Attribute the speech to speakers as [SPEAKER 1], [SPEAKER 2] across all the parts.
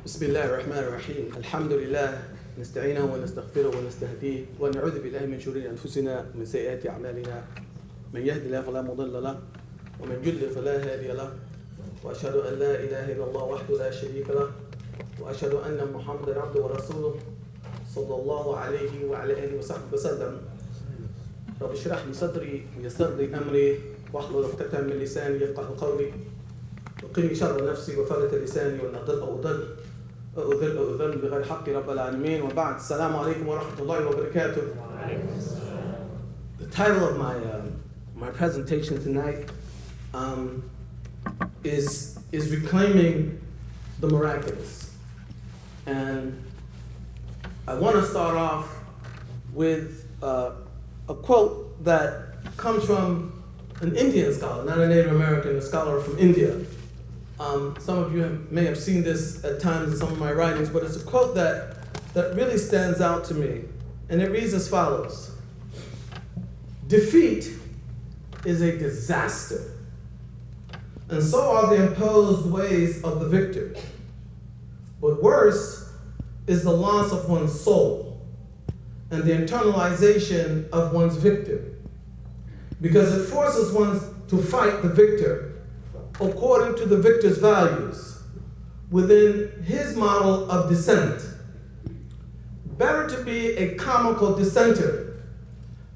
[SPEAKER 1] بسم الله الرحمن الرحيم الحمد لله نستعينه ونستغفره ونستهديه ونعوذ بالله من شرور أنفسنا ومن سيئات أعمالنا من يهد الله فلا مضل له ومن يضلل فلا هادي له وأشهد أن لا إله إلا الله وحده لا شريك له وأشهد أن محمدا عبده ورسوله صلى الله عليه وعلى آله وصحبه وسلم رب اشرح لي صدري ويسر لي أمري واحلل عقدة من لساني يفقهوا قولي وقني شر نفسي وفلت لساني وأن أضل بغير حق رب العالمين وبعد السلام عليكم ورحمة الله وبركاته. The title of my presentation tonight is Reclaiming the Miraculous, and I want to start off with a quote that comes from an Indian scholar, not a Native American, a scholar from India. Some of you may have seen this at times in some of my writings, but it's a quote that really stands out to me, and it reads as follows: defeat is a disaster, and so are the imposed ways of the victor. But worse is the loss of one's soul and the internalization of one's victor, because it forces one to fight the victor according to the victor's values within his model of dissent. Better to be a comical dissenter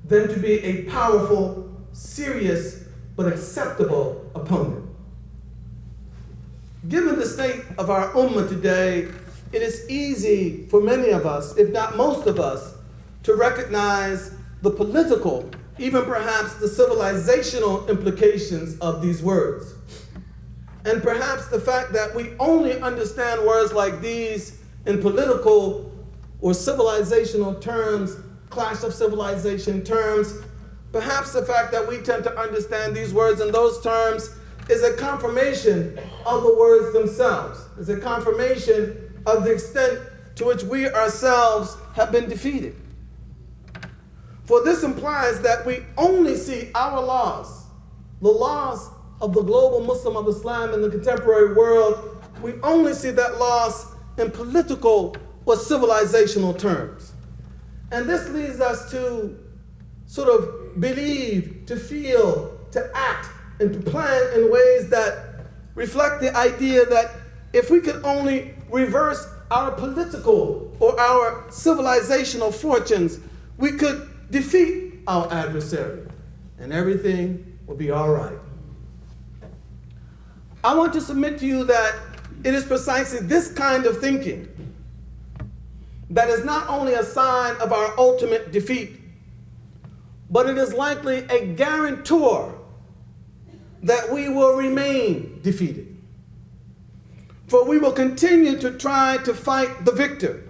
[SPEAKER 1] than to be a powerful, serious, but acceptable opponent. Given the state of our ummah today, it is easy for many of us, if not most of us, to recognize the political, even perhaps the civilizational implications of these words. And perhaps the fact that we only understand words like these in political or civilizational terms, clash of civilization terms, perhaps the fact that we tend to understand these words in those terms is a confirmation of the words themselves, is a confirmation of the extent to which we ourselves have been defeated. For this implies that we only see our laws, the laws of the global Muslim of Islam in the contemporary world, we only see that loss in political or civilizational terms. And this leads us to sort of believe, to feel, to act, and to plan in ways that reflect the idea that if we could only reverse our political or our civilizational fortunes, we could defeat our adversary and everything will be all right. I want to submit to you that it is precisely this kind of thinking that is not only a sign of our ultimate defeat, but it is likely a guarantor that we will remain defeated. For we will continue to try to fight the victor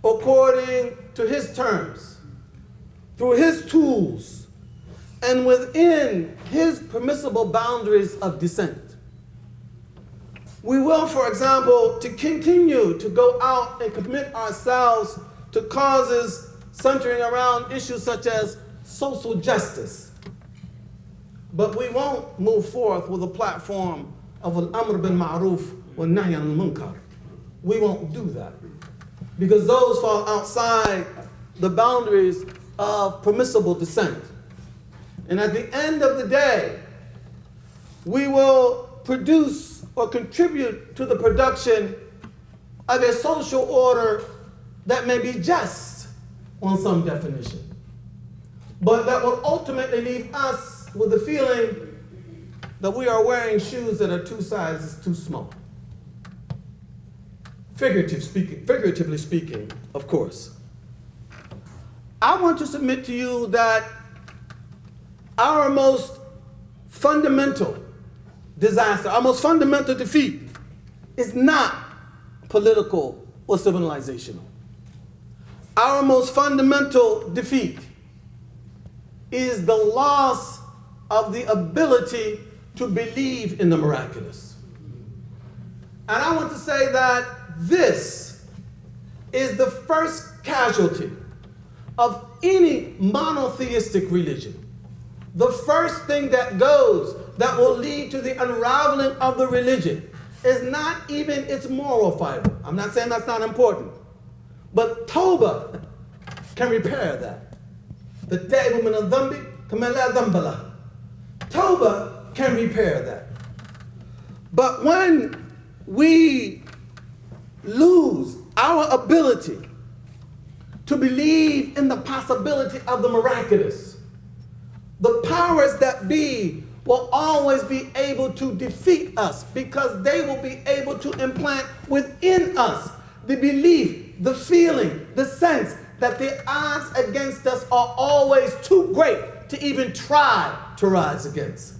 [SPEAKER 1] according to his terms, through his tools, and within his permissible boundaries of dissent. We will, for example, to continue to go out and commit ourselves to causes centering around issues such as social justice. But we won't move forth with a platform of al-amr bil ma'ruf wa nahy anil munkar. We won't do that, because those fall outside the boundaries of permissible dissent. And at the end of the day, we will produce or contribute to the production of a social order that may be just on some definition, but that will ultimately leave us with the feeling that we are wearing shoes that are 2 sizes too small. Figuratively speaking, of course. I want to submit to you that our most fundamental disaster, our most fundamental defeat is not political or civilizational. Our most fundamental defeat is the loss of the ability to believe in the miraculous. And I want to say that this is the first casualty of any monotheistic religion. The first thing that will lead to the unraveling of the religion is not even its moral fiber. I'm not saying that's not important. But Tawbah can repair that. The taibu min al-dhanbi kama la dhanba lahu. Tawbah can repair that. But when we lose our ability to believe in the possibility of the miraculous, the powers that be will always be able to defeat us, because they will be able to implant within us the belief, the feeling, the sense that the odds against us are always too great to even try to rise against.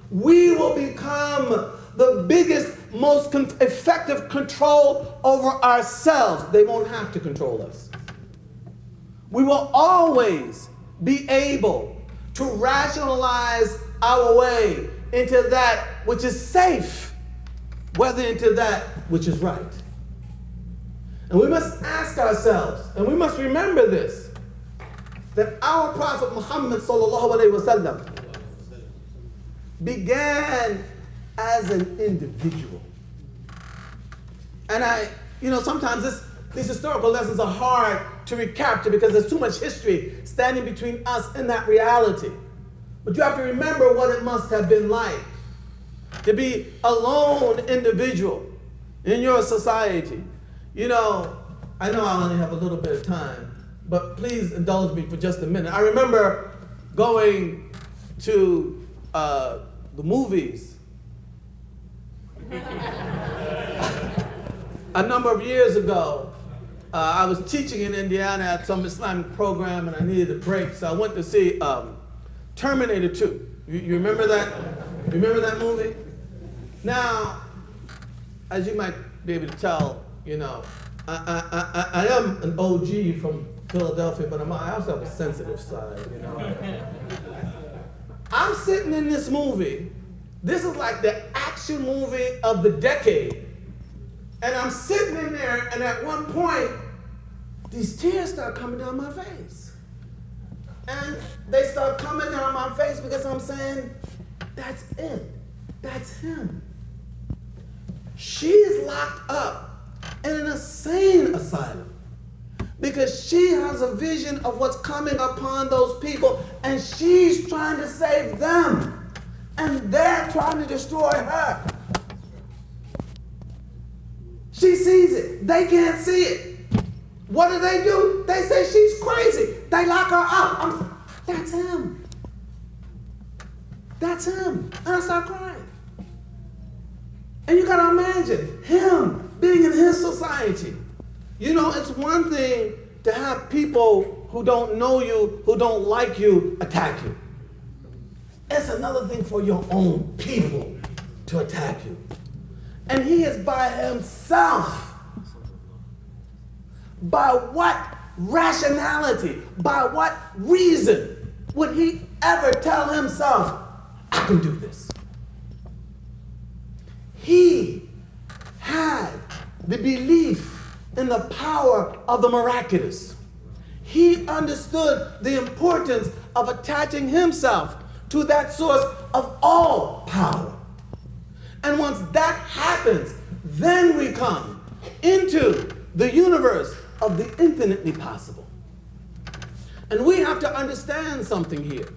[SPEAKER 1] We will become the biggest, most effective control over ourselves. They won't have to control us. We will always be able to rationalize our way into that which is safe, whether into that which is right. And we must ask ourselves, and we must remember this, that our Prophet Muhammad sallallahu alaihi wasallam began as an individual. And sometimes these historical lessons are hard to recapture because there's too much history standing between us and that reality. But you have to remember what it must have been like to be a lone individual in your society. I know I only have a little bit of time, but please indulge me for just a minute. I remember going to the movies a number of years ago. I was teaching in Indiana at some Islamic program, and I needed a break, so I went to see Terminator 2. You remember that? Remember that movie? Now, as you might be able to tell, I am an OG from Philadelphia, but I also have a sensitive side, I'm sitting in this movie. This is like the action movie of the decade. And I'm sitting in there, and at one point, these tears start coming down my face. And they start coming down my face because I'm saying, that's it. That's him. She's locked up in an insane asylum because she has a vision of what's coming upon those people, and she's trying to save them, and they're trying to destroy her. She sees it. They can't see it. What do? They say she's crazy. They lock her up. That's him. That's him. And I start crying. And you gotta imagine him being in his society. It's one thing to have people who don't know you, who don't like you, attack you. It's another thing for your own people to attack you. And he is by himself. By what rationality, by what reason would he ever tell himself, I can do this? He had the belief in the power of the miraculous. He understood the importance of attaching himself to that source of all power. And once that happens, then we come into the universe of the infinitely possible. And we have to understand something here,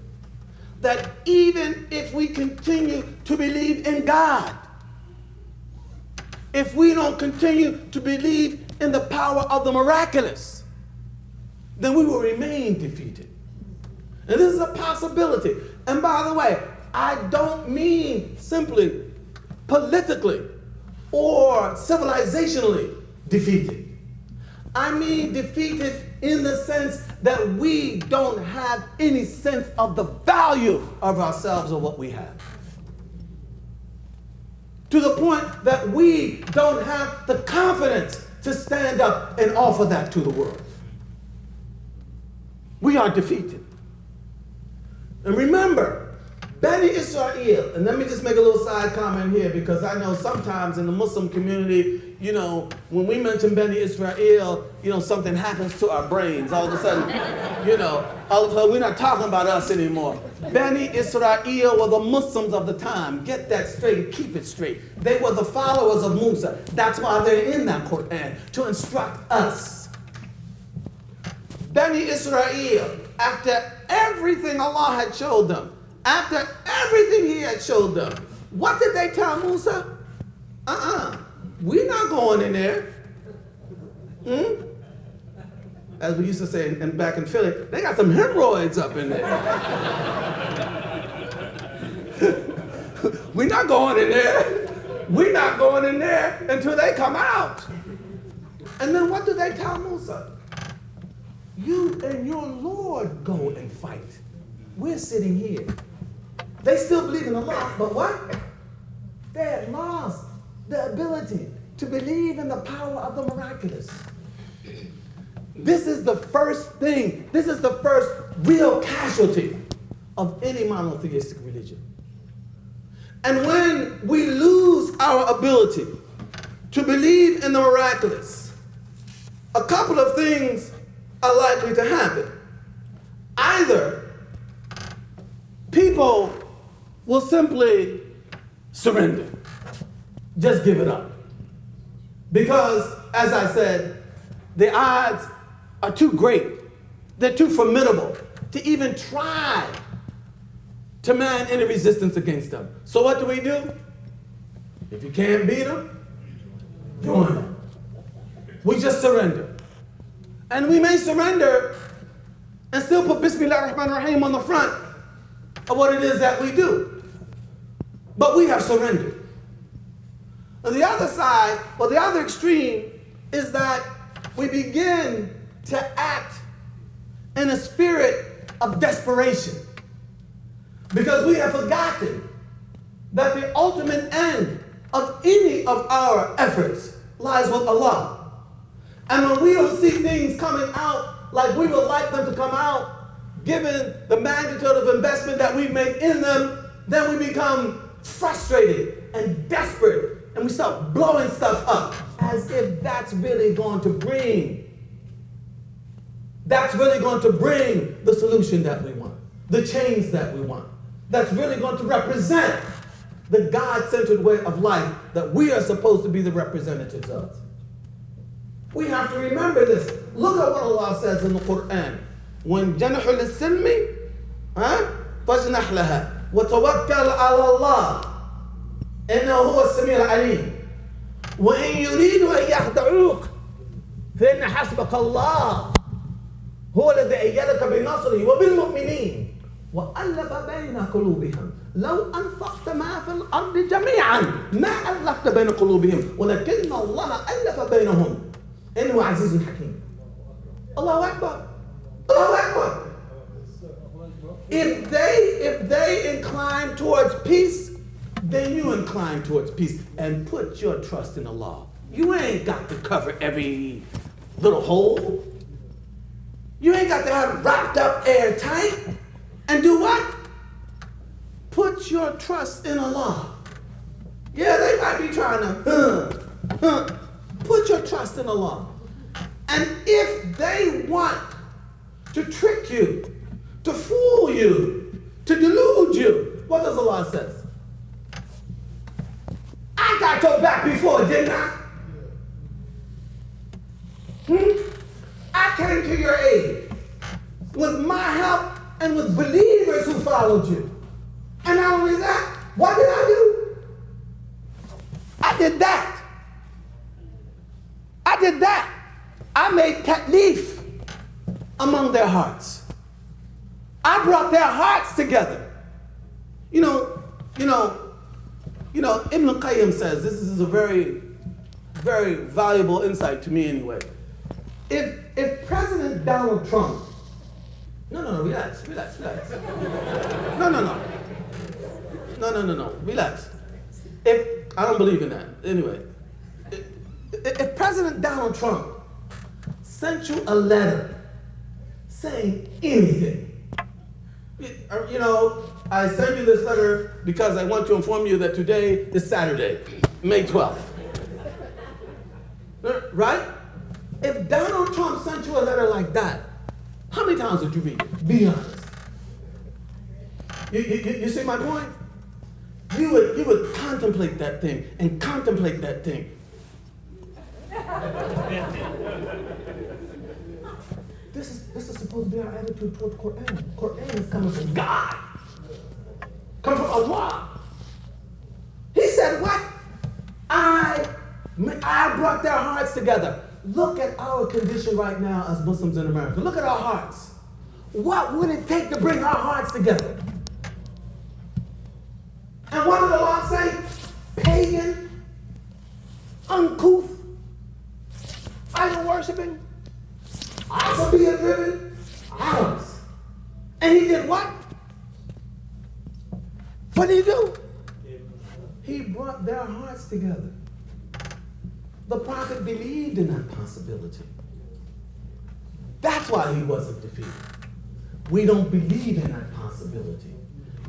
[SPEAKER 1] that even if we continue to believe in God, if we don't continue to believe in the power of the miraculous, then we will remain defeated. And this is a possibility. And by the way, I don't mean simply politically or civilizationally defeated. I mean defeated in the sense that we don't have any sense of the value of ourselves or what we have. To the point that we don't have the confidence to stand up and offer that to the world. We are defeated. And remember, Bani Israel, and let me just make a little side comment here because I know sometimes in the Muslim community, you know, when we mention Bani Israel, you know, something happens to our brains. All of a sudden, you know, all of a sudden we're not talking about us anymore. Bani Israel were the Muslims of the time. Get that straight and keep it straight. They were the followers of Musa. That's why they're in that Quran, to instruct us. Bani Israel, after everything Allah had showed them, after everything He had showed them, what did they tell Musa? We're not going in there. As we used to say back in Philly, they got some hemorrhoids up in there. We're not going in there. We're not going in there until they come out. And then what do they tell Musa? You and your Lord go and fight. We're sitting here. They still believe in Allah, but what? They had lost the ability to believe in the power of the miraculous. This is the first thing, this is the first real casualty of any monotheistic religion. And when we lose our ability to believe in the miraculous, a couple of things are likely to happen. Either people will simply surrender, just give it up. Because, as I said, the odds are too great, they're too formidable to even try to mount any resistance against them. So what do? If you can't beat them, join them. We just surrender. And we may surrender and still put Bismillah ar-Rahman ar-Rahim on the front of what it is that we do. But we have surrendered. On the other side, or the other extreme, is that we begin to act in a spirit of desperation because we have forgotten that the ultimate end of any of our efforts lies with Allah. And when we don't see things coming out like we would like them to come out, given the magnitude of investment that we've made in them, then we become frustrated and desperate, and we start blowing stuff up as if that's really going to bring the solution that we want, the change that we want, that's really going to represent the God-centered way of life that we are supposed to be the representatives of. We have to remember this. Look at what Allah says in the Quran. When جَنَحُ لِلسِّلْمِ فَاجْنَحْ لَهَا وتوكل على الله إنه هو السميع العليم وإن يريدوا أن يخدعوك فإن حسبك الله هو الذي أيدك بنصره وبالمؤمنين وألف بين قلوبهم لو أنفقت ما في الأرض جميعا ما ألفت بين قلوبهم ولكن الله ألف بينهم إنه عزيز حكيم. الله أكبر. الله أكبر. If they incline towards peace, then you incline towards peace and put your trust in Allah. You ain't got to cover every little hole. You ain't got to have it wrapped up airtight. And do what? Put your trust in Allah. Yeah, they might be trying to, put your trust in Allah. And if they want to trick you, to fool you, to delude you, what does Allah say? I got your back before, didn't I? I came to your aid with my help and with believers who followed you. And not only that, what did I do? I did that. I made Taleef among their hearts. I brought their hearts together. You know, Ibn Qayyim says, this is a very, very valuable insight to me anyway. If President Donald Trump, no, relax. No, relax. I don't believe in that. Anyway, if President Donald Trump sent you a letter saying anything, You know, I send you this letter because I want to inform you that today is Saturday, May 12th. Right? If Donald Trump sent you a letter like that, how many times would you read it? Be honest. You see my point? You would contemplate that thing and contemplate that thing. This is supposed to be our attitude toward Quran. Quran is coming from God. Coming from Allah. He said what? I brought their hearts together. Look at our condition right now as Muslims in America. Look at our hearts. What would it take to bring our hearts together? And what did Allah say? Pagan, uncouth, idol worshiping, Asabiyya driven, Arabs. And he did what? What did he do? He brought their hearts together. The prophet believed in that possibility. That's why he wasn't defeated. We don't believe in that possibility.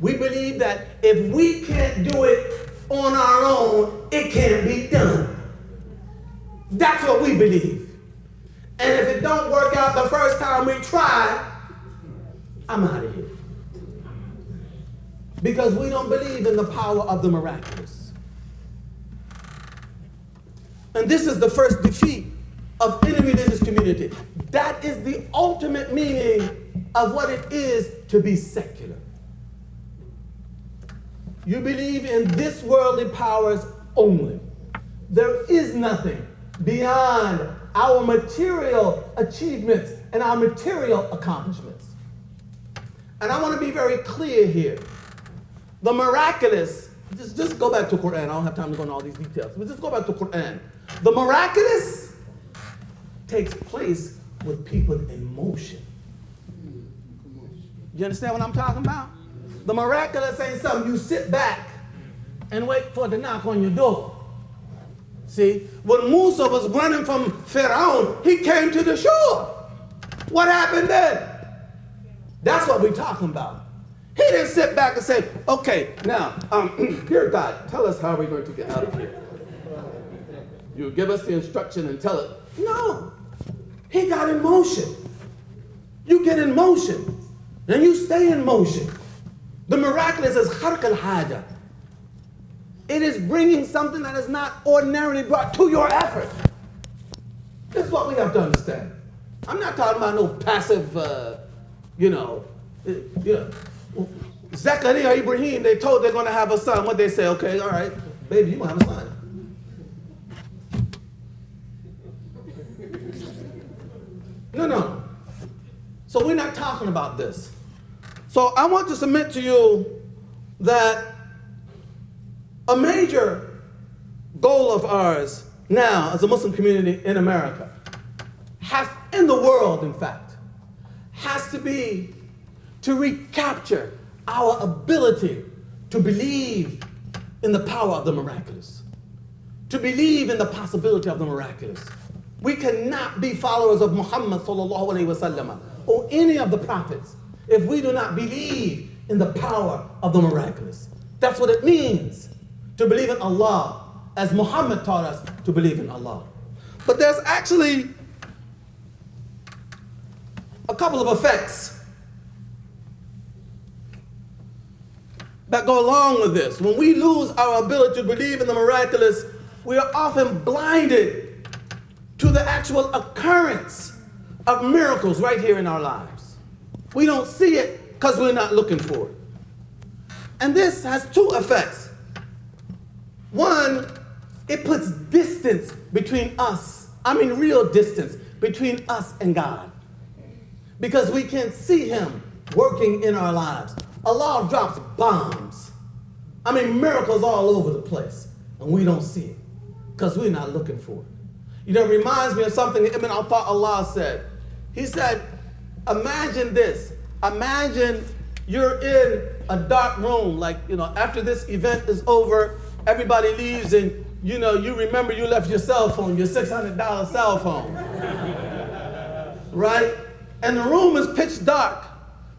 [SPEAKER 1] We believe that if we can't do it on our own, it can't be done. That's what we believe. And if it don't work out the first time we try, I'm out of here. Because we don't believe in the power of the miraculous. And this is the first defeat of any religious community. That is the ultimate meaning of what it is to be secular. You believe in this worldly powers only. There is nothing beyond our material achievements and our material accomplishments. And I want to be very clear here. The miraculous, just go back to Quran. I don't have time to go into all these details, but just go back to Quran. The miraculous takes place with people in motion. You understand what I'm talking about? The miraculous ain't something you sit back and wait for it to knock on your door. See, when Musa was running from Pharaoh, he came to the shore. What happened then? That's what we're talking about. He didn't sit back and say, okay, now, here, God, tell us how we're going to get out of here. You give us the instruction and tell it. No. He got in motion. You get in motion. And you stay in motion. The miraculous is kharq al-haja. It is bringing something that is not ordinarily brought to your effort. This is what we have to understand. I'm not talking about no passive, Zechariah, Ibrahim, they told they're going to have a son. What they say, okay, all right, baby, you're going to have a son. No. So we're not talking about this. So I want to submit to you that a major goal of ours now as a Muslim community in America, in the world in fact, has to be to recapture our ability to believe in the power of the miraculous, to believe in the possibility of the miraculous. We cannot be followers of Muhammad sallallahu alaihi wasallam or any of the prophets if we do not believe in the power of the miraculous. That's what it means to believe in Allah, as Muhammad taught us to believe in Allah. But there's actually a couple of effects that go along with this. When we lose our ability to believe in the miraculous, we are often blinded to the actual occurrence of miracles right here in our lives. We don't see it because we're not looking for it. And this has two effects. One, it puts distance between us. Real distance between us and God. Because we can't see Him working in our lives. Allah drops bombs. Miracles all over the place. And we don't see it because we're not looking for it. It reminds me of something Ibn Allah said. He said, imagine this. Imagine you're in a dark room, after this event is over, everybody leaves and you remember you left your cell phone, your $600 cell phone. Right? And the room is pitch dark.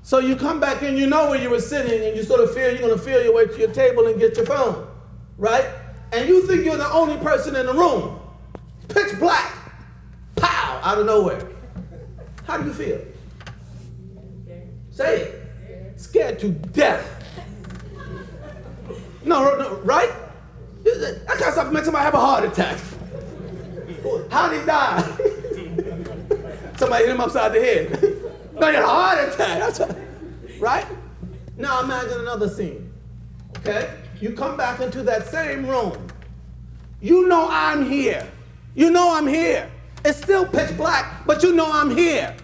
[SPEAKER 1] So you come back and you know where you were sitting and you sort of feel you're going to feel your way to your table and get your phone, right? And you think you're the only person in the room. Pitch black. Pow, out of nowhere. How do you feel? Say it. Scared to death. No, right? That kind of stuff makes somebody have a heart attack. How'd he die? Somebody hit him upside the head. No, he had a heart attack. Right? Now imagine another scene. Okay? You come back into that same room. You know I'm here. You know I'm here. It's still pitch black, but you know I'm here.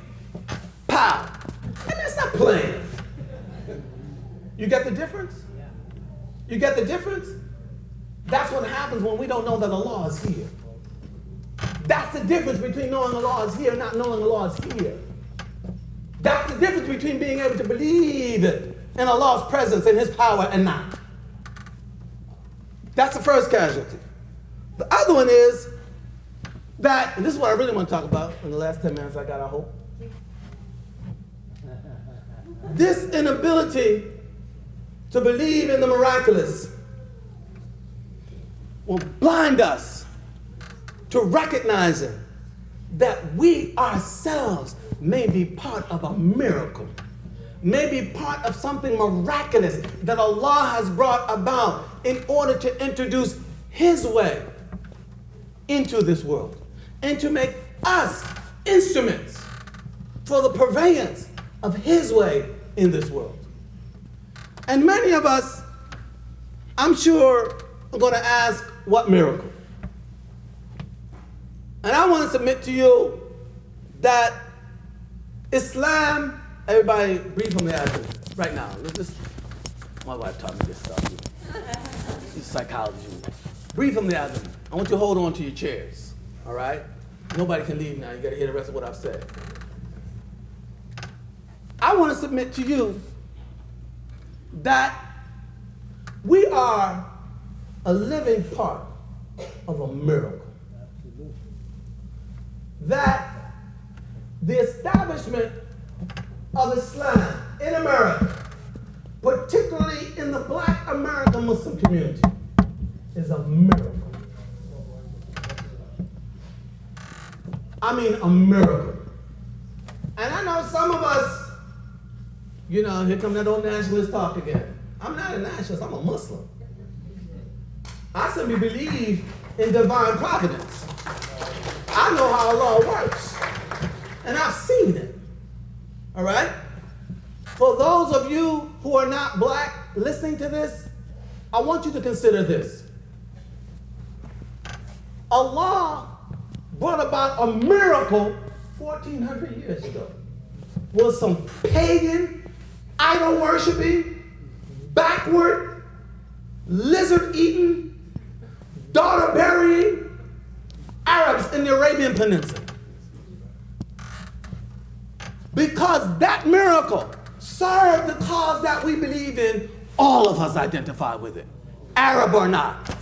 [SPEAKER 1] Pow. And it's not playing. You get the difference? You get the difference? That's what happens when we don't know that Allah is here. That's the difference between knowing Allah is here and not knowing Allah is here. That's the difference between being able to believe in Allah's presence and His power and not. That's the first casualty. The other one is that, and this is what I really want to talk about in the last 10 minutes I got, I hope. This inability to believe in the miraculous will blind us to recognizing that we ourselves may be part of a miracle, may be part of something miraculous that Allah has brought about in order to introduce His way into this world and to make us instruments for the purveyance of His way in this world. And many of us, I'm sure, are going to ask, what miracle? And I want to submit to you that Islam, everybody breathe from the ashes right now. My wife taught me this stuff. She's psychology. Breathe from the ashes. I want you to hold on to your chairs, all right? Nobody can leave now. You got to hear the rest of what I've said. I want to submit to you that we are a living part of a miracle. That the establishment of Islam in America, particularly in the Black American Muslim community, is a miracle. I mean, a miracle. And I know some of us, here come that old nationalist talk again. I'm not a nationalist, I'm a Muslim. I simply believe in divine providence. I know how Allah works. And I've seen it. All right? For those of you who are not black listening to this, I want you to consider this. Allah brought about a miracle 1,400 years ago. Was some pagan, idol-worshiping, backward, lizard-eating, daughter-burying Arabs in the Arabian Peninsula. Because that miracle served the cause that we believe in, all of us identify with it, Arab or not.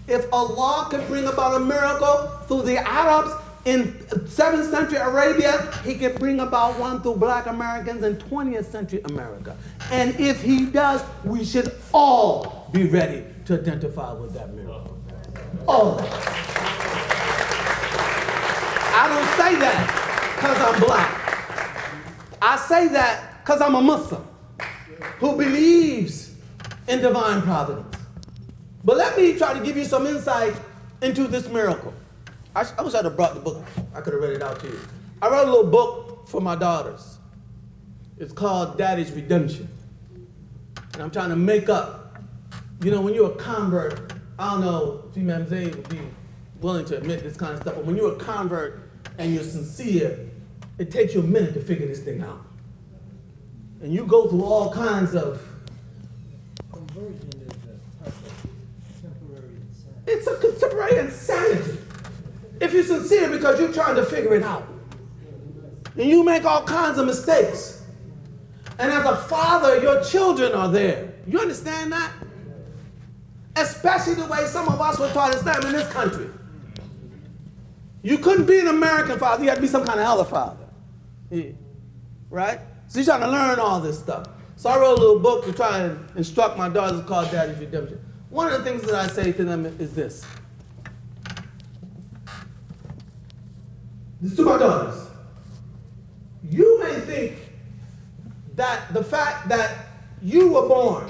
[SPEAKER 1] If Allah could bring about a miracle through the Arabs in 7th century Arabia, He can bring about one through Black Americans in 20th century America. And if He does, we should all be ready to identify with that miracle. All of us. I don't say that because I'm black. I say that because I'm a Muslim who believes in divine providence. But let me try to give you some insight into this miracle. I wish I'd have brought the book. I could have read it out to you. I wrote a little book for my daughters. It's called Daddy's Redemption. And I'm trying to make up, when you're a convert, I don't know if Imam Zayd would be willing to admit this kind of stuff, but when you're a convert and you're sincere, it takes you a minute to figure this thing out. And you go through all kinds of...
[SPEAKER 2] Conversion is a type of temporary insanity.
[SPEAKER 1] It's a contemporary insanity. If you're sincere because you're trying to figure it out. And you make all kinds of mistakes. And as a father, your children are there. You understand that? Especially the way some of us were taught Islam in this country. You couldn't be an American father. You had to be some kind of other father. Yeah. Right? So he's trying to learn all this stuff. So I wrote a little book to try and instruct my daughters called Daddy's Redemption. One of the things that I say to them is this. This is to my daughters. You may think that the fact that you were born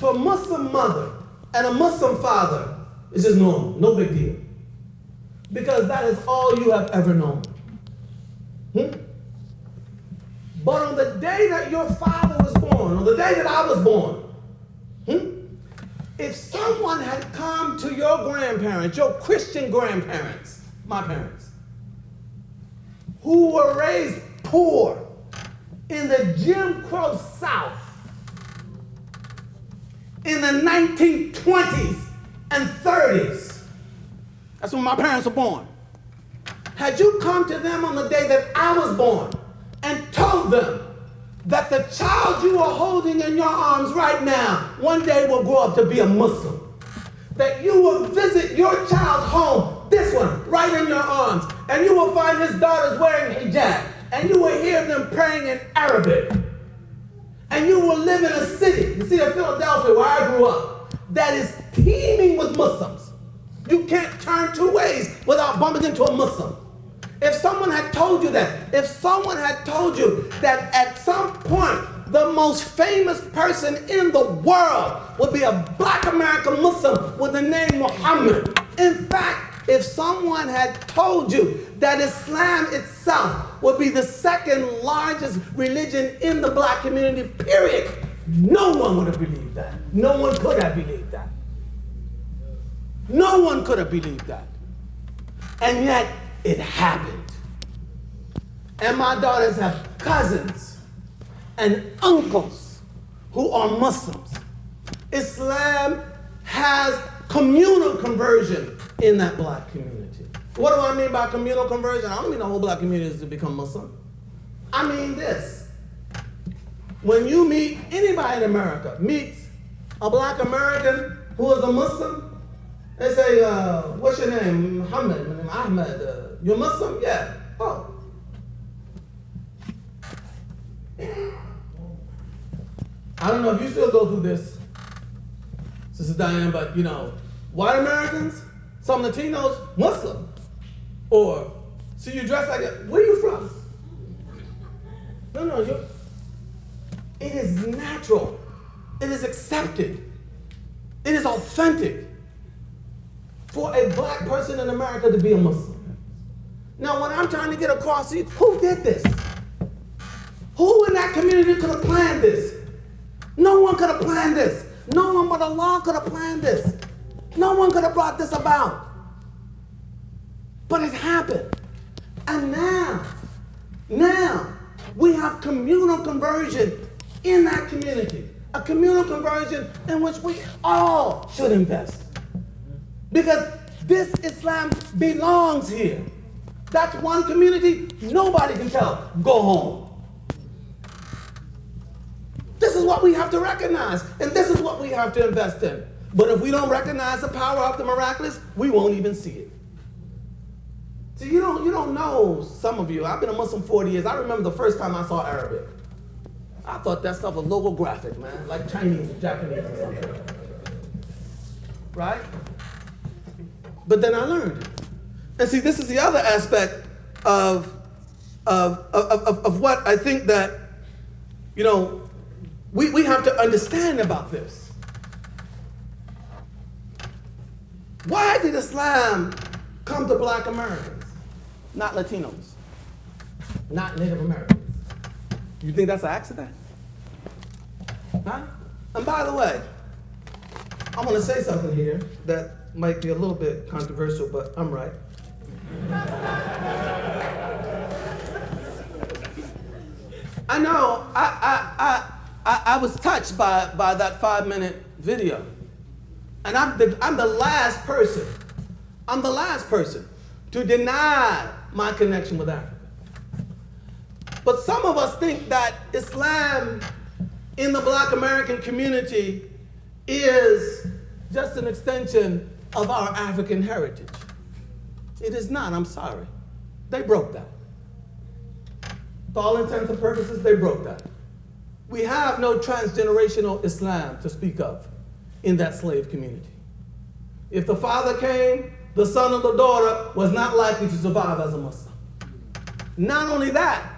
[SPEAKER 1] to a Muslim mother and a Muslim father is just normal, no big deal. Because that is all you have ever known. But on the day that your father was born, on the day that I was born, if someone had come to your grandparents, your Christian grandparents, my parents, who were raised poor in the Jim Crow South in the 1920s and 30s, that's when my parents were born. Had you come to them on the day that I was born and told them that the child you are holding in your arms right now one day will grow up to be a Muslim, that you will visit your child's home, this one, right in your arms, and you will find his daughters wearing hijab, and you will hear them praying in Arabic, and you will live in a city, the city of Philadelphia where I grew up, that is teeming with Muslims. You can't turn two ways without bumping into a Muslim. If someone had told you that, if someone had told you that at some point the most famous person in the world would be a black American Muslim with the name Muhammad. In fact, if someone had told you that Islam itself would be the second largest religion in the black community, period, no one would have believed that. No one could have believed that. No one could have believed that. And yet, it happened. And my daughters have cousins and uncles who are Muslims. Islam has communal conversion in that black community. What do I mean by communal conversion? I don't mean the whole black community is to become Muslim. I mean this. When you meet anybody in America, meets a black American who is a Muslim, they say, what's your name? Muhammad, my name Ahmed. You're Muslim? Yeah. Oh. I don't know if you still go through this, Sister Diane, but you know, white Americans, some Latinos, Muslim. Or, so you dress like that. Where are you from? No, it is natural. It is accepted. It is authentic for a black person in America to be a Muslim. Now, what I'm trying to get across to you, who did this? Who in that community could have planned this? No one could have planned this. No one but Allah could have planned this. No one could have brought this about. But it happened. And now, we have communal conversion in that community. A communal conversion in which we all should invest. Because this Islam belongs here. That's one community nobody can tell, go home. This is what we have to recognize, and this is what we have to invest in. But if we don't recognize the power of the miraculous, we won't even see it. See, you don't know, some of you, I've been a Muslim 40 years. I remember the first time I saw Arabic. I thought that stuff was logographic, man, like Chinese or Japanese or something. Right? But then I learned it. And see, this is the other aspect of what I think that, you know, we have to understand about this. Why did Islam come to black Americans, not Latinos, not Native Americans? You think that's an accident? Huh? And by the way, I want to say something here that might be a little bit controversial, but I'm right. I know, I was touched by that 5-minute video. And I'm the last person to deny my connection with Africa. But some of us think that Islam in the black American community is just an extension of our African heritage. It is not, I'm sorry. They broke that. To all intents and purposes, they broke that. We have no transgenerational Islam to speak of in that slave community. If the father came, the son or the daughter was not likely to survive as a Muslim. Not only that,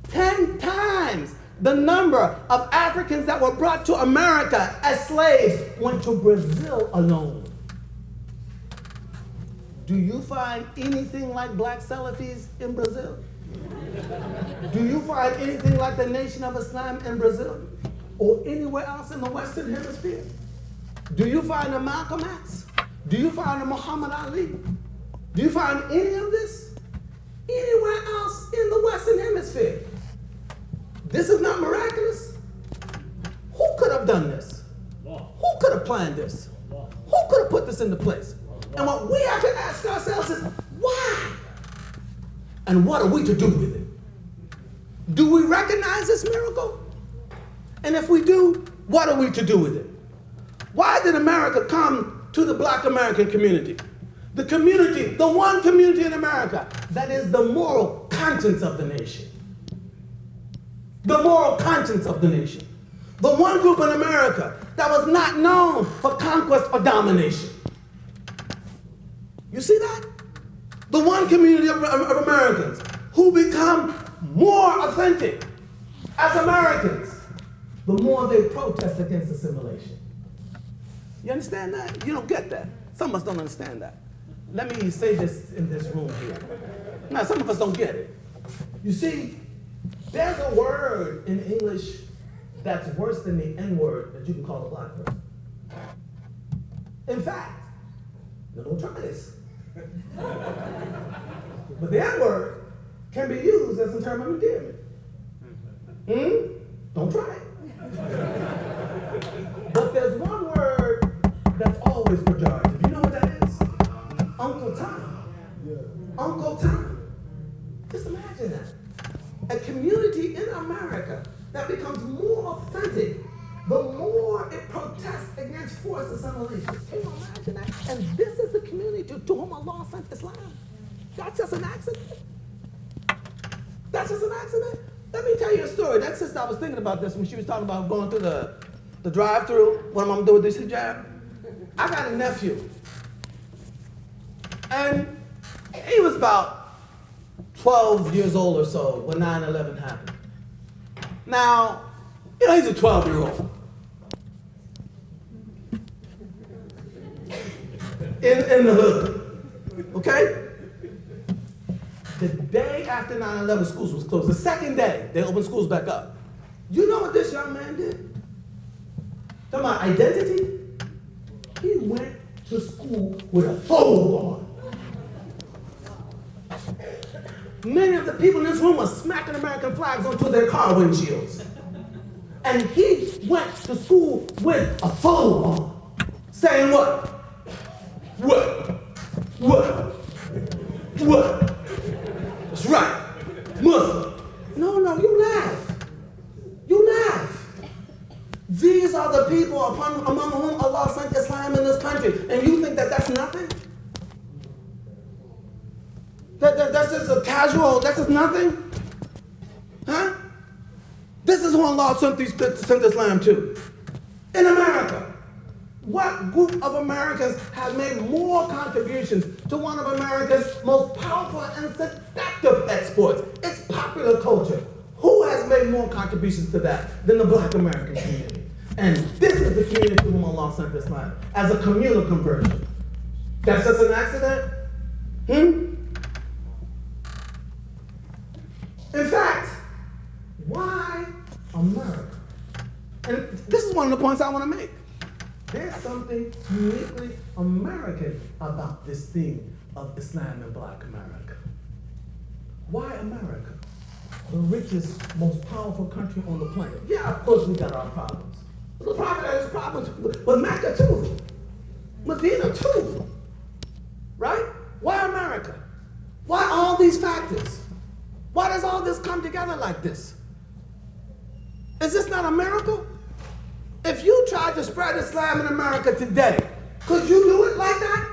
[SPEAKER 1] 10 times the number of Africans that were brought to America as slaves went to Brazil alone. Do you find anything like black Salafis in Brazil? Do you find anything like the Nation of Islam in Brazil or anywhere else in the Western Hemisphere? Do you find a Malcolm X? Do you find a Muhammad Ali? Do you find any of this anywhere else in the Western Hemisphere? This is not miraculous. Who could have done this? Who could have planned this? Who could have put this into place? And what we have to ask ourselves is, why? And what are we to do with it? Do we recognize this miracle? And if we do, what are we to do with it? Why did America come to the black American community? The community, the one community in America that is the moral conscience of the nation. The moral conscience of the nation. The one group in America that was not known for conquest or domination. You see that? The one community of Americans who become more authentic as Americans, the more they protest against assimilation. You understand that? You don't get that. Some of us don't understand that. Let me say this in this room here. Now, some of us don't get it. You see, there's a word in English that's worse than the N-word that you can call a black person. In fact, now don't try this. But the N-word can be used as a term of endearment. Don't try it. But there's one word that's always pejorative. You know what that is? Uncle Tom. Uncle Tom. Just imagine that. A community in America that becomes more authentic the more it protests against forced assimilation. Can you imagine that? And this is the community to whom Allah sent Islam. That's just an accident. That's just an accident. Let me tell you a story. That sister, I was thinking about this when she was talking about going through the drive-through. What am I doing with this hijab? I got a nephew. And he was about 12 years old or so when 9/11 happened. Now, you know, he's a 12-year-old. In the hood. Okay? The day after 9/11, schools was closed. The second day, they opened schools back up. You know what this young man did? Talking about identity? He went to school with a photo on. Many of the people in this room were smacking American flags onto their car windshields. And he went to school with a photo on. Saying what? What? That's right. Muslim. No, you laugh. You laugh. These are the people among whom Allah sent Islam in this country. And you think that that's nothing? That's just a casual, that's just nothing? Huh? This is who Allah sent Islam to. In America. What group of Americans has made more contributions to one of America's most powerful and seductive exports? It's popular culture. Who has made more contributions to that than the black American community? And this is the community to whom Allah sent Islam as a communal conversion. That's just an accident? In fact, why America? And this is one of the points I want to make. There's something uniquely American about this theme of Islam in black America. Why America? The richest, most powerful country on the planet. Yeah, of course we got our problems. But the prophet had his problems with Mecca too. Medina too. Right? Why America? Why all these factors? Why does all this come together like this? Is this not a miracle? If you tried to spread Islam in America today, could you do it like that?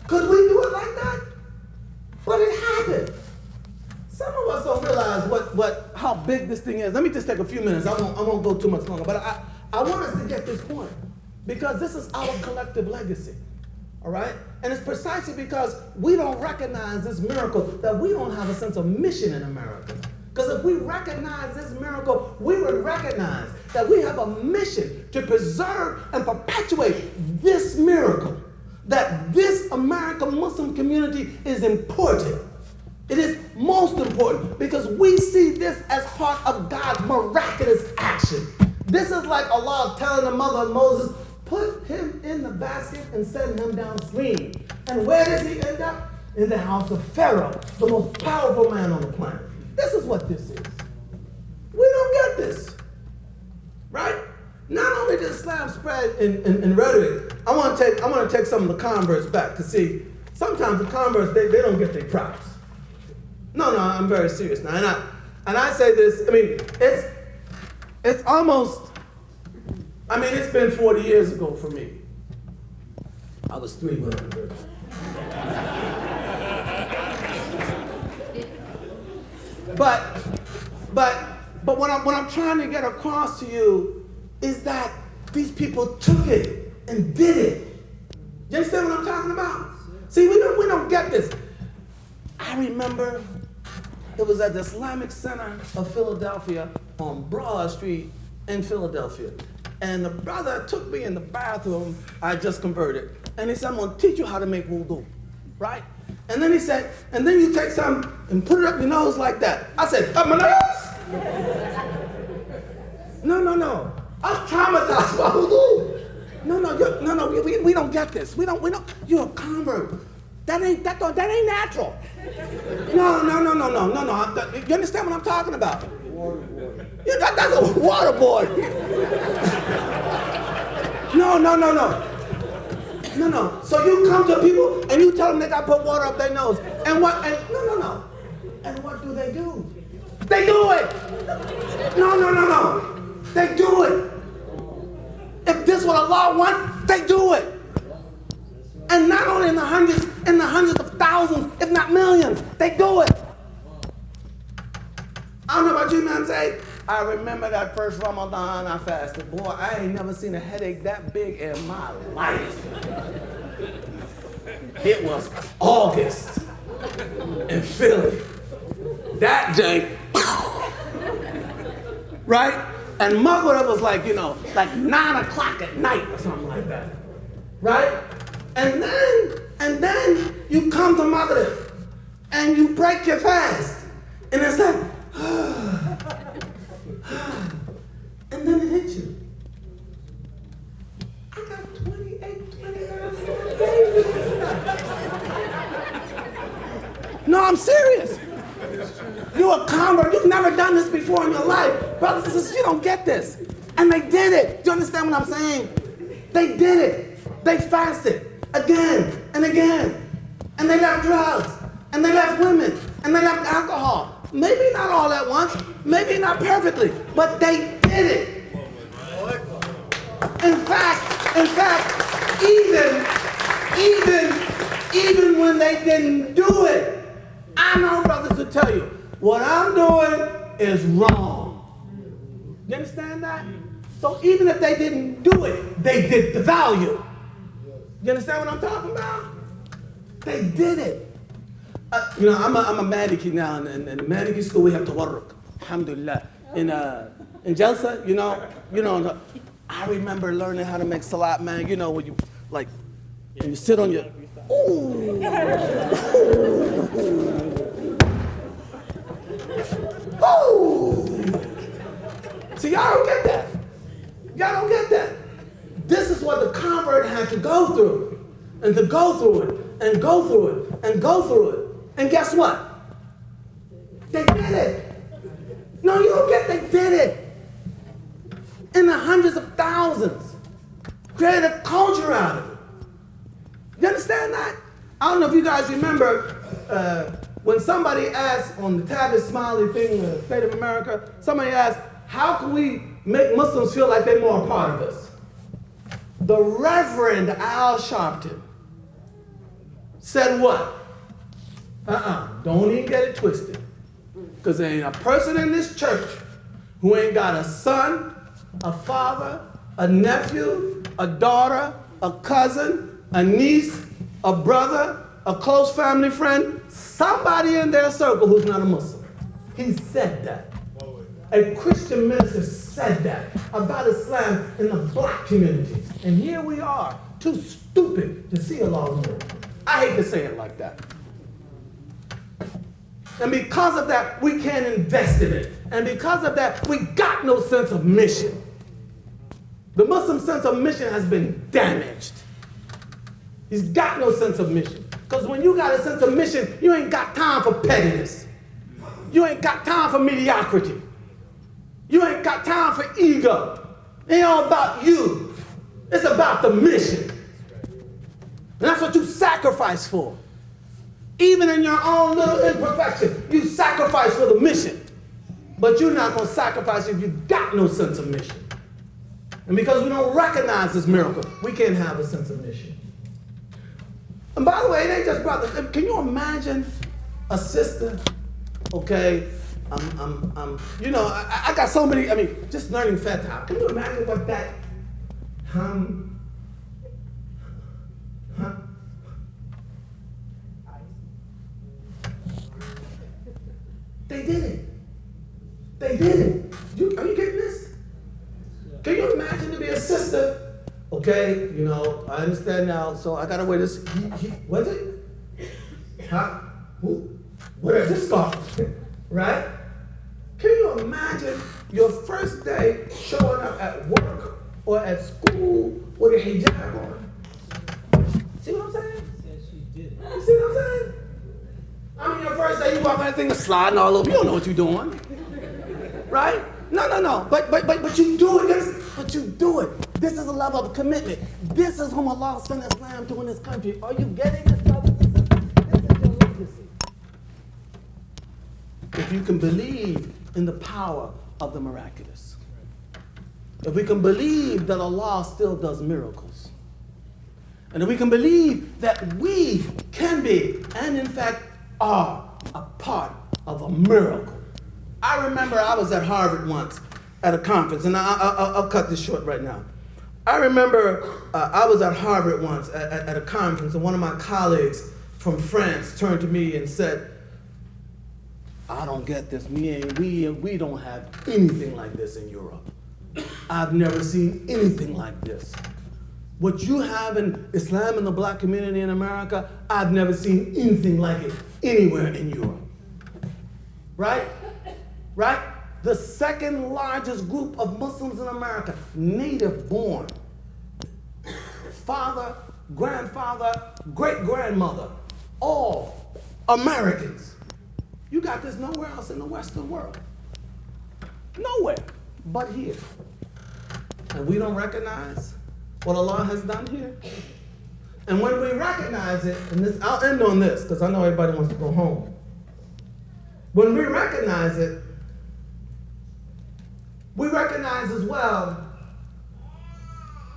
[SPEAKER 1] Could we do it like that? But it happened. big this thing is. Let me just take a few minutes. I won't go too much longer. But I want us to get this point because this is our collective legacy. All right? And it's precisely because we don't recognize this miracle that we don't have a sense of mission in America. Because if we recognize this miracle, we would recognize that we have a mission to preserve and perpetuate this miracle. That this American Muslim community is important. It is most important because we see this as part of God's miraculous action. This is like Allah telling the mother of Moses, put him in the basket and send him downstream. And where does he end up? In the house of Pharaoh, the most powerful man on the planet. This is what this is. We don't get this, right? Not only does Islam spread in rhetoric, I want to take some of the converts back to see. Sometimes the converts they don't get their props. No, I'm very serious now, and I say this. I mean, it's almost. I mean, it's been 40 years ago for me. I was 3 when I converted. But what I'm trying to get across to you is that these people took it and did it. You understand what I'm talking about? See, we don't get this. I remember it was at the Islamic Center of Philadelphia on Broad Street in Philadelphia. And the brother took me in the bathroom. I just converted. And he said, I'm going to teach you how to make wudu, right? And then he said, and then you take some and put it up your nose like that. I said, up my nose? No. I'm traumatized by wudu. No, we don't get this. We don't, you're a convert. That ain't natural. No. You understand what I'm talking about? Waterboard. Yeah, that's a waterboard. No. So you come to people and you tell them they got to put water up their nose. And what? No. And what do? They do it. No. They do it. If this is what Allah wants, they do it. And not only in the hundreds of thousands, if not millions, they do it. I don't know about you, man. Say, I remember that first Ramadan I fasted. Boy, I ain't never seen a headache that big in my life. It was August in Philly. That jank, right? And Maghrib was like, like 9 o'clock at night or something like that, right? And then you come to Maghrib and you break your fast. And it's like, and then it hits you. I got 29 days. No, I'm serious. You're a convert. You've never done this before in your life. Brothers and sisters, you don't get this. And they did it. Do you understand what I'm saying? They did it. They fasted again and again. And they left drugs. And they left women. And they left alcohol. Maybe not all at once. Maybe not perfectly. But they did it. In fact, even when they didn't do it, I know brothers will tell you, what I'm doing is wrong. You understand that? So even if they didn't do it, they did the value. You understand what I'm talking about? They did it. I'm a Maliki now, and in the Maliki school we have tawarruk. Alhamdulillah. In Jalsa, I remember learning how to make salat, man. When you when you sit on your ooh. See, y'all don't get that. Y'all don't get that. This is what the convert had to go through, and to go through it, and go through it, and go through it. And guess what? They did it. No, you don't get. They did it. In the hundreds of thousands. Created a culture out of it. You understand that? I don't know if you guys remember when somebody asked on the Tavis Smiley thing in the state of America, somebody asked, how can we make Muslims feel like they're more a part of us? The Reverend Al Sharpton said what? Don't even get it twisted. Because there ain't a person in this church who ain't got a son, a father, a nephew, a daughter, a cousin, a niece, a brother, a close family friend, somebody in their circle who's not a Muslim. He said that. A Christian minister said that about Islam in the black community. And here we are, too stupid to see Allah's miracle. I hate to say it like that. And because of that, we can't invest in it. And because of that, we got no sense of mission. The Muslim sense of mission has been damaged. He's got no sense of mission. Because when you got a sense of mission, you ain't got time for pettiness. You ain't got time for mediocrity. You ain't got time for ego. It ain't all about you. It's about the mission. And that's what you sacrifice for. Even in your own little imperfection, you sacrifice for the mission. But you're not going to sacrifice if you've got no sense of mission. And because we don't recognize this miracle, we can't have a sense of mission. And by the way, it ain't just brothers. Can you imagine a sister, okay, I got so many, just learning Fatah. Can you imagine what that, They did it. They did it. Are you getting this? Can you imagine to be a sister? Okay, I understand now, so I gotta wear this. What's it? Huh? What is this scarf? Right? Can you imagine your first day showing up at work or at school with a hijab on? See what I'm saying?
[SPEAKER 2] Said she did it.
[SPEAKER 1] You see what I'm saying? Your first day you walk on that thing is sliding all over. You don't know what you're doing. Right? No. But you do it. But you do it. This is a level of commitment. This is whom Allah sent Islam to in this country. Are you getting this, brothers and sisters? This is your legacy. If you can believe in the power of the miraculous, if we can believe that Allah still does miracles, and if we can believe that we can be, and in fact are, a part of a miracle. I remember I was at Harvard once at a conference, and I'll cut this short right now. I remember I was at Harvard once at a conference, and one of my colleagues from France turned to me and said, I don't get this. We don't have anything like this in Europe. I've never seen anything like this. What you have in Islam in the black community in America, I've never seen anything like it anywhere in Europe. Right? The second largest group of Muslims in America, native born. Father, grandfather, great-grandmother, all Americans. You got this nowhere else in the Western world. Nowhere but here. And we don't recognize what Allah has done here. And when we recognize it, and this, I'll end on this because I know everybody wants to go home. When we recognize it, we recognize as well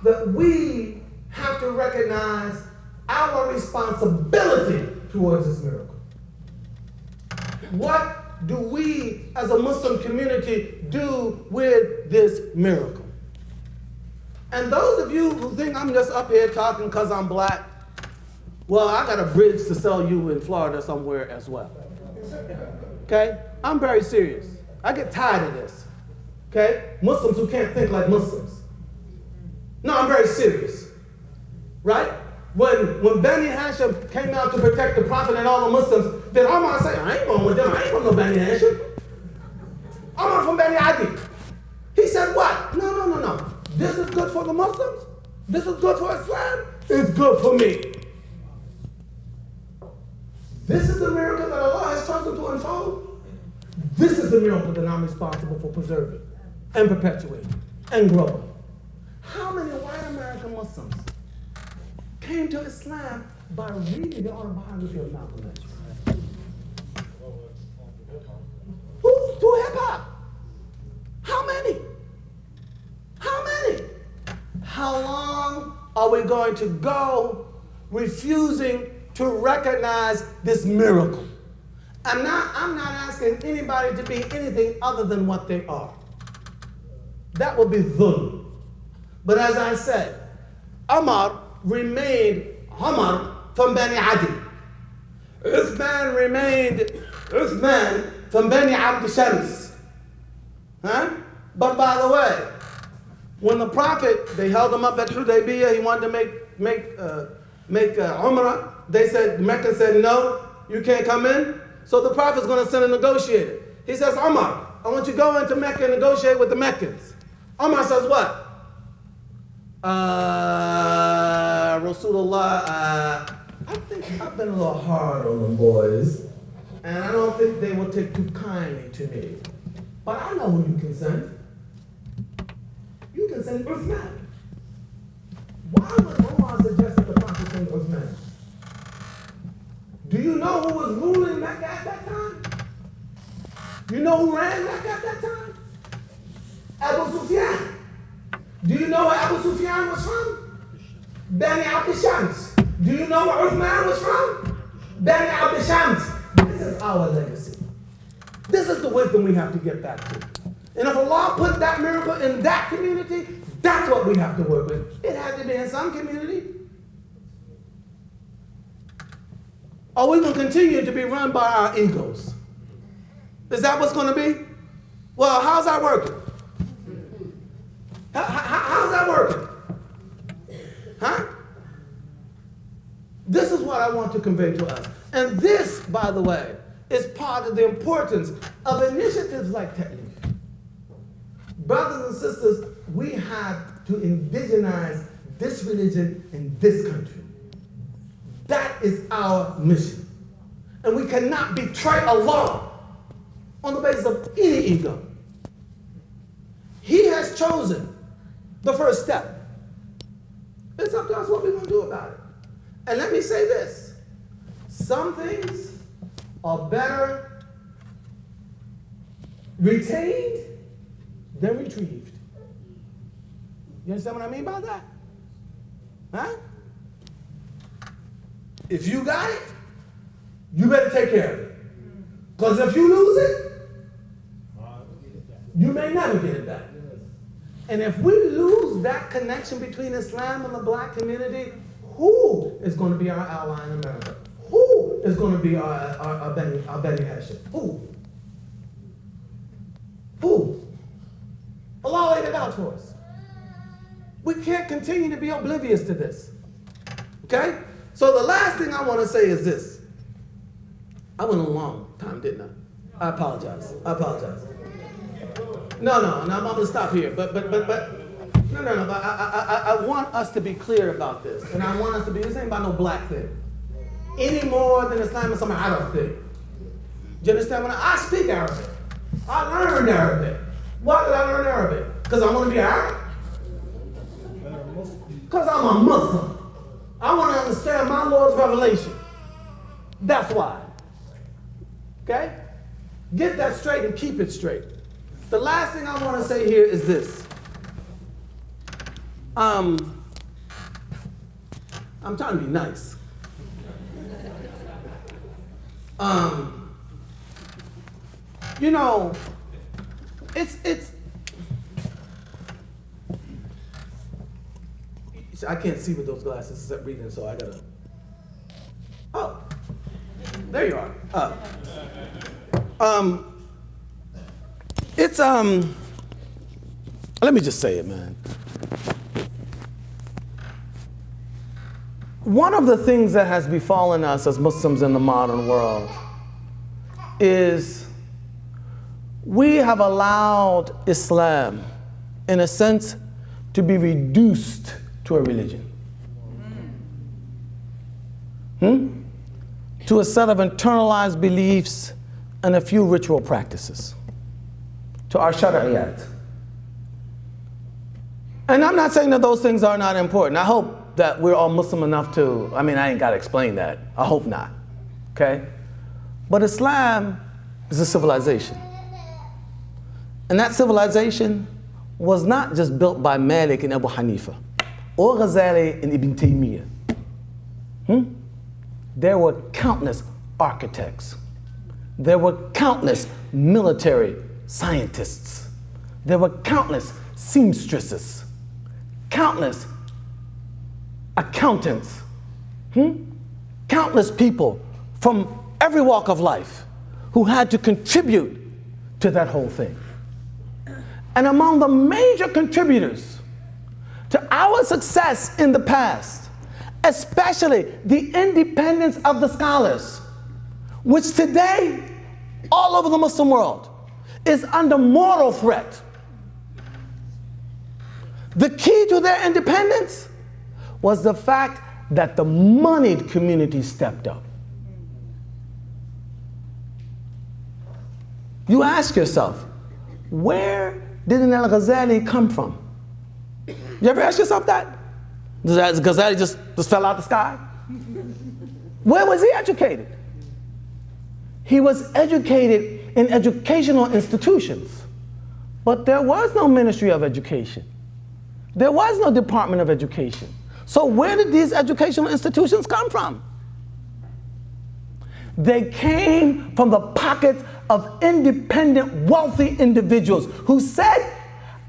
[SPEAKER 1] that we have to recognize our responsibility towards this miracle. What do we as a Muslim community do with this miracle? And those of you who think I'm just up here talking because I'm black, well, I got a bridge to sell you in Florida somewhere as well. Okay? I'm very serious. I get tired of this. Okay? Muslims who can't think like Muslims. No, I'm very serious. Right? When Bani Hashim came out to protect the Prophet and all the Muslims, then Omar said, I ain't going with them. I ain't from no Bani Hashim. I'm from Bani Adi. He said, what? No. This is good for the Muslims. This is good for Islam. It's good for me. This is the miracle that Allah has chosen to unfold. This is the miracle that I'm responsible for preserving and perpetuating and growing. How many white American Muslims came to Islam by reading the autobiography of Malcolm X? Through hip-hop. How many? How long are we going to go refusing to recognize this miracle? I'm not asking anybody to be anything other than what they are. That would be dhulm. But as I said, Umar remained Umar from Bani Adi. Uthman remained Uthman from Bani Abd Shams. Huh? But by the way, when the Prophet, they held him up at Hudaybiyah, he wanted to make Umrah. They said, Mecca said, no, you can't come in. So the Prophet's going to send a negotiator. He says, Umar, I want you to go into Mecca and negotiate with the Meccans. Umar says what? Rasulullah, I think I've been a little hard on them boys, and I don't think they will take too kindly to me. But I know who you can send. You can send Uthman. Why would Umar suggest that the Prophet send Uthman? Do you know who was ruling Mecca at that time? You know who ran Mecca at that time? Abu Sufyan. Do you know where Abu Sufyan was from? Bani Abd Shams. Do you know where Uthman was from? Bani Abd Shams. This is our legacy. This is the wisdom we have to get back to. And if Allah put that miracle in that community, that's what we have to work with. It had to be in some community. Or we will continue to be run by our egos. Is that what's going to be? Well, how's that working? How's that working? Huh? This is what I want to convey to us. And this, by the way, is part of the importance of initiatives like Taleef. Brothers and sisters, we have to indigenize this religion in this country. That is our mission. And we cannot betray Allah on the basis of any ego. He has chosen the first step. It's up to us what we're going to do about it. And let me say this. Some things are better retained than retrieved. You understand what I mean by that? Huh? If you got it, you better take care of it. Because if you lose it, you may never get it back. And if we lose that connection between Islam and the black community, who is going to be our ally in America? Who is going to be our Beni Hashim? Who? Allah laid it out for us. We can't continue to be oblivious to this. Okay? So the last thing I want to say is this. I went a long time, didn't I? I apologize. No, I'm going to stop here. But I want us to be clear about this. And I want us to be, this ain't about no black thing. Any more than Islam is some Arab thing. Do you understand? When I speak Arabic, I learned Arabic. Why did I learn Arabic? Because I want to be Arab? Because I'm a Muslim. I want to understand my Lord's revelation. That's why. Okay? Get that straight and keep it straight. The last thing I want to say here is this. I'm trying to be nice. You know, it's I can't see with those glasses except reading, so I gotta. Oh, there you are. Let me just say it, man. One of the things that has befallen us as Muslims in the modern world is we have allowed Islam, in a sense, to be reduced to a religion. To a set of internalized beliefs and a few ritual practices. To our shar'iyat. And I'm not saying that those things are not important. I hope that we're all Muslim enough to, I ain't got to explain that. I hope not. Okay? But Islam is a civilization. And that civilization was not just built by Malik and Abu Hanifa, or Ghazali and Ibn Taymiyyah. There were countless architects, There were countless military scientists. There were countless seamstresses, countless accountants, countless people from every walk of life who had to contribute to that whole thing. And among the major contributors to our success in the past, especially the independence of the scholars, which today, all over the Muslim world, is under mortal threat. The key to their independence was the fact that the moneyed community stepped up. You ask yourself, where did Al-Ghazali come from? You ever ask yourself that? Does Ghazali just fell out the sky? Where was he educated? He was educated in educational institutions, but there was no Ministry of Education. There was no Department of Education. So where did these educational institutions come from? They came from the pockets of independent, wealthy individuals who said,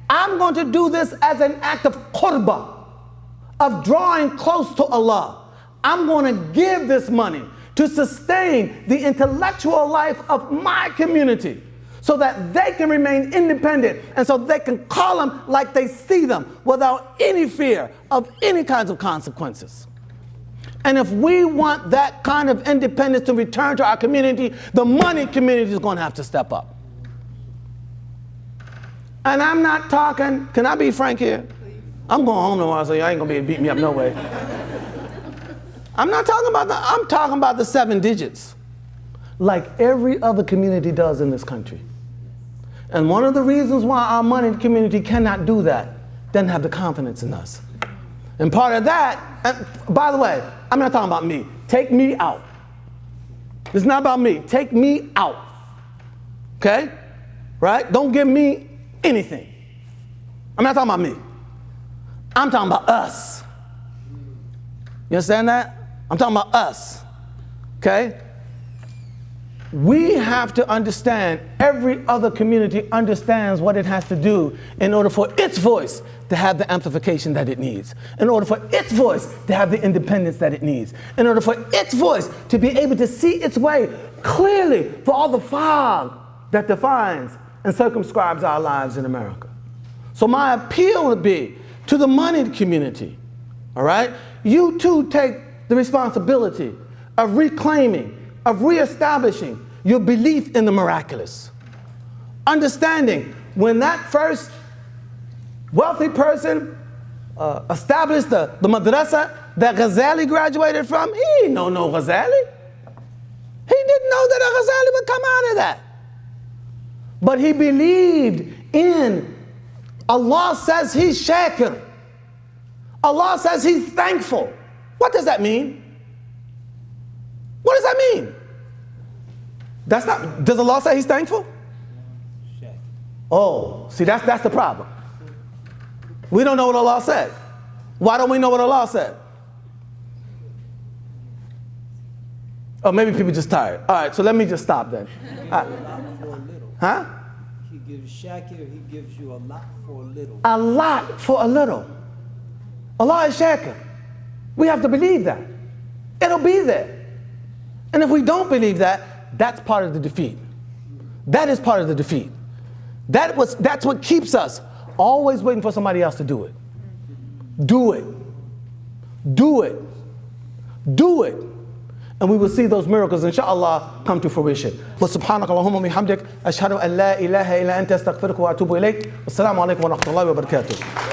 [SPEAKER 1] I'm going to do this as an act of qurbah, of drawing close to Allah. I'm going to give this money to sustain the intellectual life of my community so that they can remain independent and so they can call them like they see them without any fear of any kinds of consequences. And if we want that kind of independence to return to our community, the money community is going to have to step up. And I'm not talking, can I be frank here? I'm going home tomorrow, so y'all ain't going to be able to beat me up no way. I'm talking about the 7 digits, like every other community does in this country. And one of the reasons why our moneyed community cannot do that, doesn't have the confidence in us. And part of that, and by the way, I'm not talking about me. Take me out. It's not about me. Take me out. Okay? Right? Don't give me anything. I'm not talking about me. I'm talking about us. You understand that? I'm talking about us. Okay? We have to understand, every other community understands what it has to do in order for its voice to have the amplification that it needs, in order for its voice to have the independence that it needs, in order for its voice to be able to see its way clearly for all the fog that defines and circumscribes our lives in America. So my appeal would be to the moneyed community, all right? You too take the responsibility of reclaiming, of reestablishing your belief in the miraculous. Understanding when that first wealthy person established the madrasa that Ghazali graduated from, he didn't know no Ghazali. He didn't know that a Ghazali would come out of that. But he believed in, Allah says he's shakir. Allah says he's thankful. What does that mean? What does that mean? Does Allah say he's thankful? Oh, see, that's the problem. We don't know what Allah said. Why don't we know what Allah said? Oh, maybe people just tired. All right, so let me just stop then. Huh?
[SPEAKER 2] He gives shakir, he gives you a lot for a little.
[SPEAKER 1] A lot for a little. Allah is shakir. We have to believe that. It'll be there. And if we don't believe that, that's part of the defeat. That is part of the defeat. That's what keeps us always waiting for somebody else to do it. Do it. Do it. Do it. And we will see those miracles, inshallah, come to fruition. وسبحانك اللهم وبحمدك أشهد أن لا إله إلا أنت أستغفرك وأتوب إليك. والسلام عليكم ورحمة الله وبركاته.